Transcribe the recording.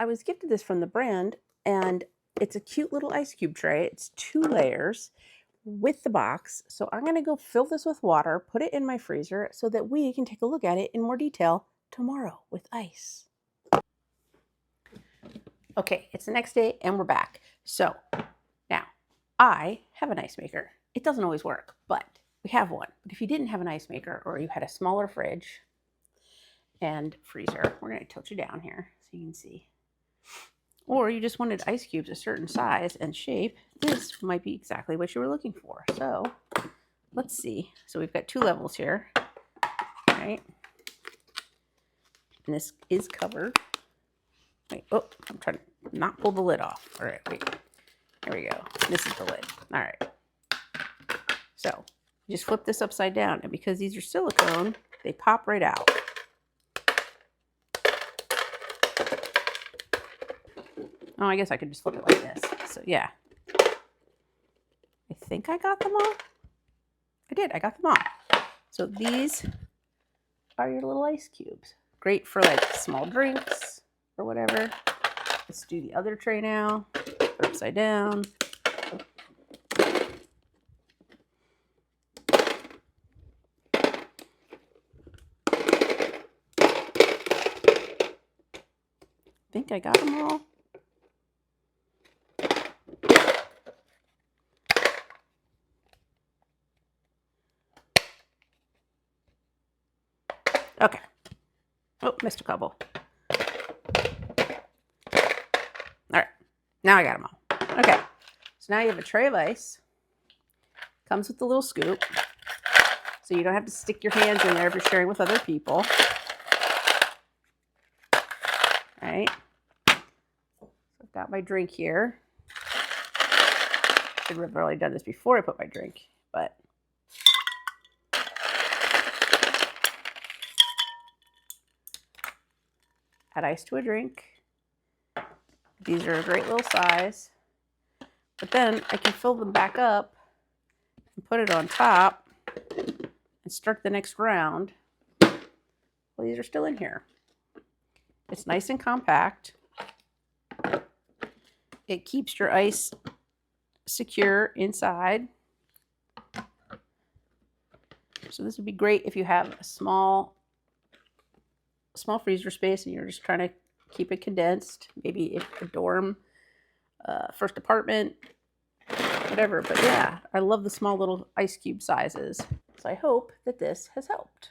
I was gifted this from the brand, and it's a cute little ice cube tray. It's 2 layers with the box. So I'm going to go fill this with water, put it in my freezer so that we can take a look at it in more detail tomorrow with ice. Okay, it's the next day and we're back. So now I have an ice maker. It doesn't always work, but we have one. But if you didn't have an ice maker, or you had a smaller fridge and freezer, we're going to tilt you down here so you can see. Or you just wanted ice cubes a certain size and shape, this might be exactly what you were looking for. So let's see. So we've got 2 levels here, right? And this is covered. Wait, oh, I'm trying to not pull the lid off. All right, wait. There we go. This is the lid. All right. So you just flip this upside down, and because these are silicone, they pop right out. Oh, I guess I could just flip it like this. So yeah. I think I got them all. I did. I got them all. So these are your little ice cubes. Great for like small drinks or whatever. Let's do the other tray now. Put it upside down. I think I got them all. Okay. Oh, missed a couple. All right. Now I got them all. Okay. So now you have a tray of ice. Comes with the little scoop. So you don't have to stick your hands in there if you're sharing with other people. All right. So I've got my drink here. Should have really done this before I put my drink, but add ice to a drink. These are a great little size. But then I can fill them back up and put it on top and start the next round. Well, these are still in here. It's nice and compact. It keeps your ice secure inside. So this would be great if you have a small freezer space and you're just trying to keep it condensed. Maybe if a dorm, first apartment, whatever. But yeah, I love the small little ice cube sizes. So I hope that this has helped.